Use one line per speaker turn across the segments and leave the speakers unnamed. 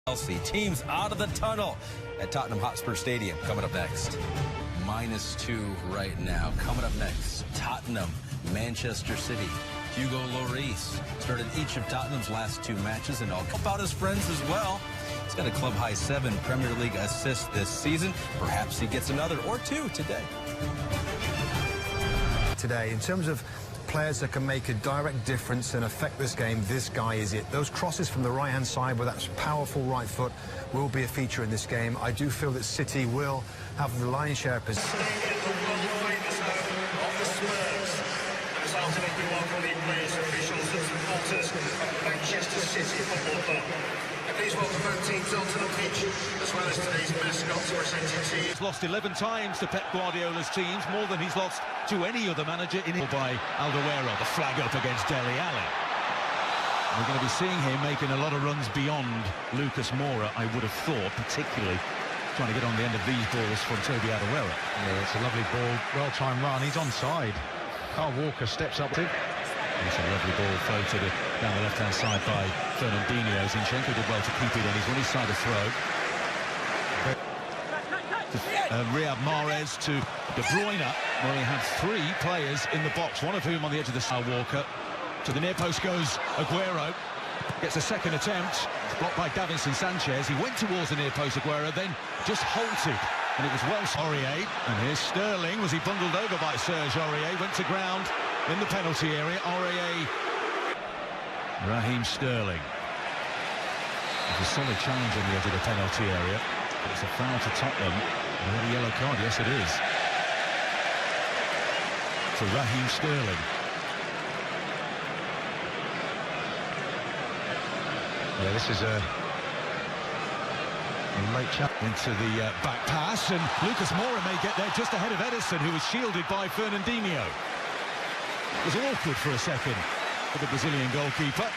Chelsea teams out of the tunnel at Tottenham Hotspur Stadium. Coming up next. -2 right now. Coming up next, Tottenham, Manchester City. Hugo Lloris started each of Tottenham's last 2 matches and all help out his friends as well. He's got a club-high 7 Premier League assists this season. Perhaps he gets another or 2 today.
Today, in terms of players that can make a direct difference and affect this game, this guy is it. Those crosses from the right-hand side with that powerful right foot will be a feature in this game. I do feel that City will have the lion's share of possession.
Manchester City Football Club. And please welcome both teams onto the pitch, as well as today's mascots presented to you.
He's lost 11 times to Pep Guardiola's teams, more than he's lost to any other manager in it. By Alderweireld, the flag up against Dele Alli. We're going to be seeing him making a lot of runs beyond Lucas Moura, I would have thought, particularly trying to get on the end of these balls from Toby Alderweireld.
Yeah, it's a lovely ball, well-timed run. He's onside. Kyle Walker steps up to.
It's a lovely ball floated down the left-hand side by Fernandinho. Zinchenko did well to keep it, and he's on his side of throw. Riyad Mahrez to De Bruyne. Well, he had 3 players in the box, one of whom on the edge of the Kyle Walker. To the near post goes Aguero. Gets a second attempt. It's blocked by Davinson Sanchez. He went towards the near post, Aguero, then just halted. And it was well Aurier. And here's Sterling. Was he bundled over by Serge Aurier? Went to ground in the penalty area. Aurier. Raheem Sterling. There's a solid challenge on the edge of the penalty area. But it's a foul to Tottenham. And a yellow card. Yes, it is. For Raheem Sterling.
Yeah, this is a late challenge.
Into the back pass, and Lucas Moura may get there just ahead of Edison, who was shielded by Fernandinho. It was awkward for a second for the Brazilian goalkeeper.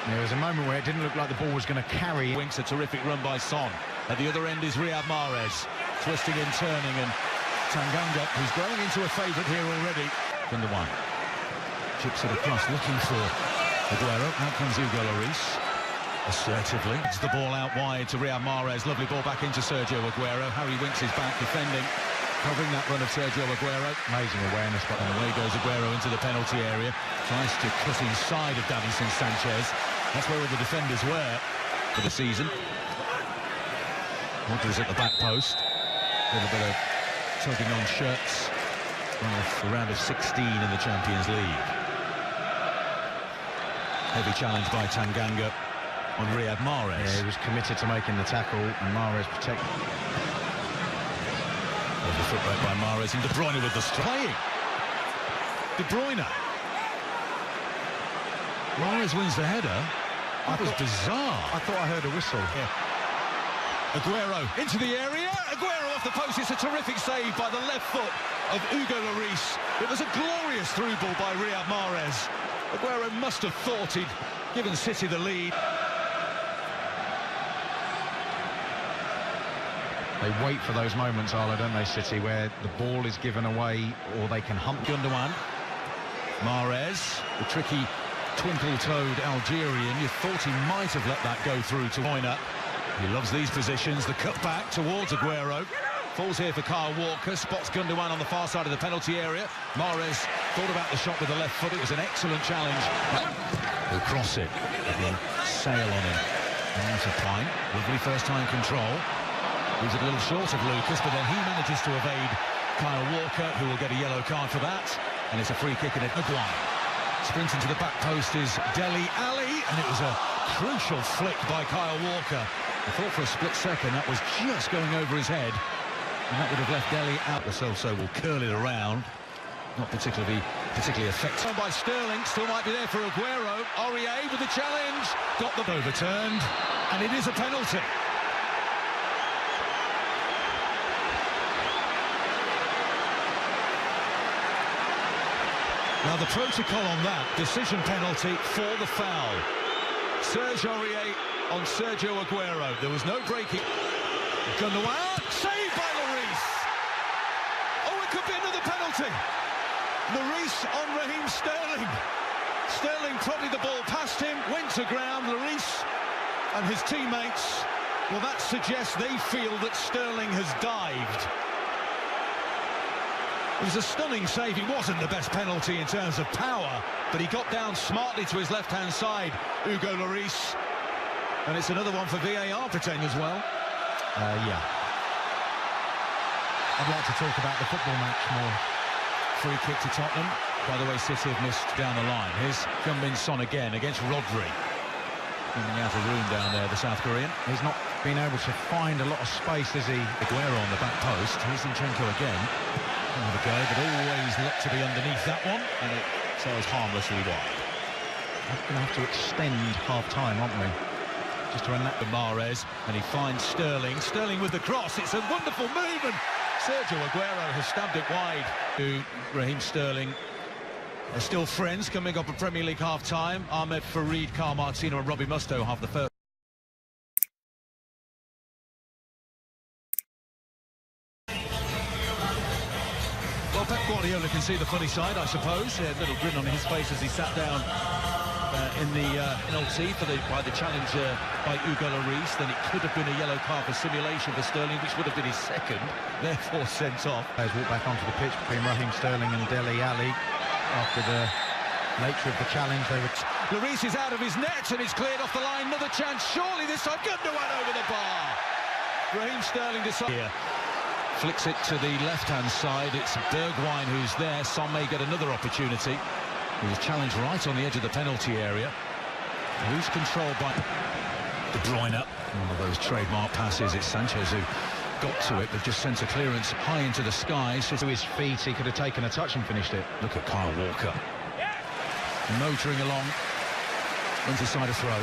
There was a moment where it didn't look like the ball was going to carry.
Winks a terrific run by Son. At the other end is Riyad Mahrez, twisting and turning, and Tanganga, who's growing into a favourite here already. Gundogan chips it across, looking for Aguero. Out comes Hugo Lloris. Assertively. It's the ball out wide to Riyad Mahrez. Lovely ball back into Sergio Aguero. Harry Winks is back defending, covering that run of Sergio Aguero.
Amazing awareness, but
And away goes Aguero into the penalty area. Tries to cut inside of Davinson Sanchez. That's where all the defenders were for the season. Rodgers at the back post. A little bit of tugging on shirts. The round of 16 in the Champions League. Heavy challenge by Tanganga on Riyad Mahrez.
yeah, he was committed to making the tackle, and Mahrez protected.
There's the foot break by Mahrez, and De Bruyne with the playing. De Bruyne. Mahrez wins the header. That was bizarre.
I thought I heard a whistle.
Yeah. Aguero into the area. Aguero off the post. It's a terrific save by the left foot of Hugo Lloris. It was a glorious through ball by Riyad Mahrez. Aguero must have thought he'd given City the lead.
They wait for those moments, Arlo, don't they, City, where the ball is given away or they can hump.
Gundogan. Mahrez, the tricky twinkle-toed Algerian. You thought he might have let that go through to Bruyne. He loves these positions. The cut back towards Aguero. Falls here for Kyle Walker. Spots Gundogan on the far side of the penalty area. Mahrez thought about the shot with the left foot. It was an excellent challenge. He'll cross it. He'll sail on him. And that's a pint. Lovely first-time control. He's a little short of Lucas, but then he manages to evade Kyle Walker, who will get a yellow card for that. And it's a free kick in it. Maguire. Sprinting to the back post is Dele Alli, and it was a crucial flick by Kyle Walker. I thought for a split second that was just going over his head, and that would have left Dele out. The so will curl it around. Not particularly effective. By Sterling, still might be there for Aguero. Aurier with the challenge. Got them overturned, and it is a penalty. Now the protocol on that, decision penalty for the foul. Serge Aurier on Sergio Aguero. There was no breaking. Gundogan, saved by Lloris. Oh, it could be another penalty. Lloris on Raheem Sterling. Sterling prodded the ball past him, went to ground. Lloris And his teammates, well, that suggests they feel that Sterling has dived. It was a stunning save. It wasn't the best penalty in terms of power, but he got down smartly to his left-hand side, Hugo Lloris. And it's another one for VAR pretend as well.
Yeah. I'd like to talk about the football match more.
Free kick to Tottenham. By the way, City have missed down the line. Here's Heung-min Son again against Rodri. Giving out of room down there, the South Korean.
He's not been able to find a lot of space, is he?
Aguero on the back post. Here's Zinchenko again. Have a go, but always look to be underneath that one, and it sails harmlessly wide.
We're going to have to extend half-time, aren't we? Just to enact
the Mahrez, and he finds Sterling. Sterling with the cross. It's a wonderful move, and Sergio Aguero has stabbed it wide to Raheem Sterling. They're still friends coming up at Premier League half-time. Ahmed Farid, Carl Martino and Robbie Mustoe have the first. Well, Pep Guardiola can see the funny side, I suppose. A little grin on his face as he sat down in the penalty by the challenge by Hugo Lloris. Then it could have been a yellow card for simulation for Sterling, which would have been his second, therefore sent off.
Players walk back onto the pitch between Raheem Sterling and Dele Alli after the nature of the challenge.
Lloris is out of his net and it's cleared off the line. Another chance, surely this time. Gundogan over the bar. Raheem Sterling decides. Flicks it to the left-hand side. It's Bergwijn who's there. Son may get another opportunity. He was challenged right on the edge of the penalty area. Loose control by De Bruyne. One of those trademark passes. It's Sanchez who got to it, but just sent a clearance high into the skies.
To his feet, he could have taken a touch and finished it.
Look at Kyle Walker. Motoring along. Wins aside a throw.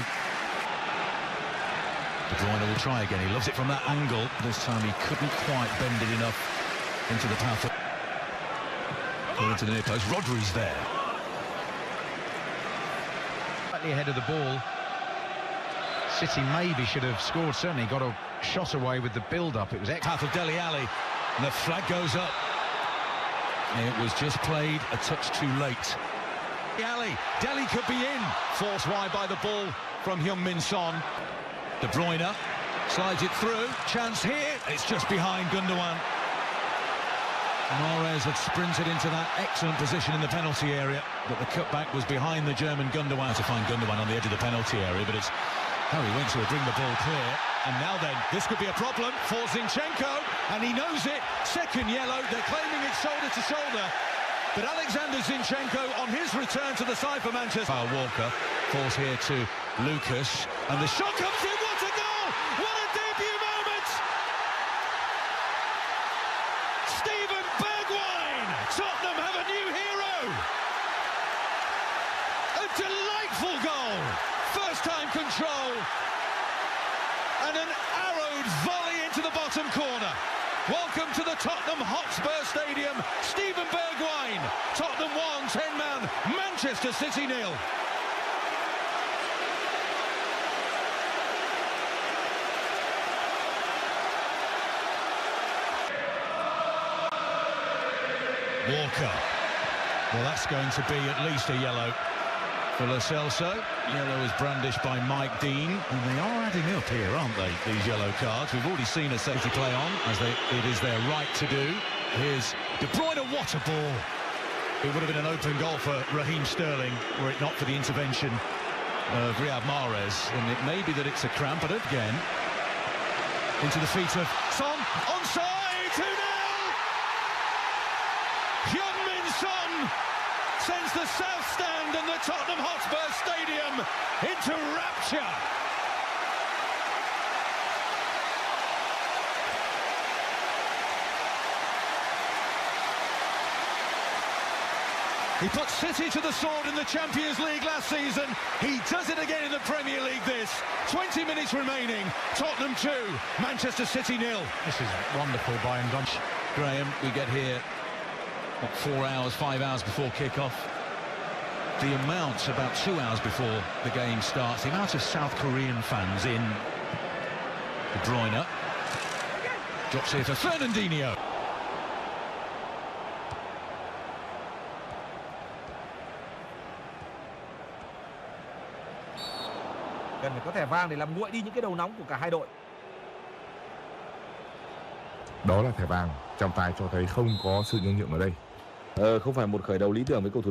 De Bruyne will try again. He loves it from that angle. This time he couldn't quite bend it enough into the path. Into the near post. Rodri's there.
Slightly ahead of the ball. City maybe should have scored. Certainly got a shot away with the build-up. It was
path of Dele Alli, and the flag goes up. It was just played a touch too late. Dele could be in. Forced wide by the ball from Heung-min Son. De Bruyne slides it through. Chance here. It's just behind Gundogan. Mahrez had sprinted into that excellent position in the penalty area, but the cutback was behind the German Gundogan to find Gundogan on the edge of the penalty area, but it's Harry Winks who will bring the ball clear. And now then, this could be a problem for Zinchenko, and he knows it. Second yellow. They're claiming it's shoulder to shoulder. But Alexander Zinchenko on his return to the side for Manchester. Walker falls here to Lucas, and the shot comes in. What a goal! What a debut moment! Steven Bergwijn! Tottenham have a new hero! A delightful goal! First time control, and an arrowed volley into the bottom corner. Welcome to the Tottenham Hotspur Stadium. Steven Bergwijn. Tottenham 1, 10-man. Manchester City 0. Walker. Well, that's going to be at least a yellow for Lo Celso. Yellow is brandished by Mike Dean, and they are adding up here, aren't they, these yellow cards? We've already seen a safety play on, as it is their right to do. Here's De Bruyne, what a ball! It would have been an open goal for Raheem Sterling, were it not for the intervention of Riyad Mahrez, and it may be that it's a cramp, but again, into the feet of Son, onside, 2-0! Heung-min Son sends the South Stand and the Tottenham Hotspur Stadium into rapture. He put City to the sword in the Champions League last season. He does it again in the Premier League this. 20 minutes remaining. Tottenham 2, Manchester City 0.
This is wonderful by Ndonch.
Graham, we get here, what, 4 hours, 5 hours before kick-off. The amount, about 2 hours before the game starts, the amount of South Korean fans in. De Bruyne drops here to Fernandinho.
Cần phải có thẻ vàng để làm nguội đi những cái đầu nóng của cả hai đội.
Đó là thẻ vàng, trọng tài cho thấy không có sự nhường nhượng ở đây.
Không phải một khởi đầu lý tưởng với cầu thủ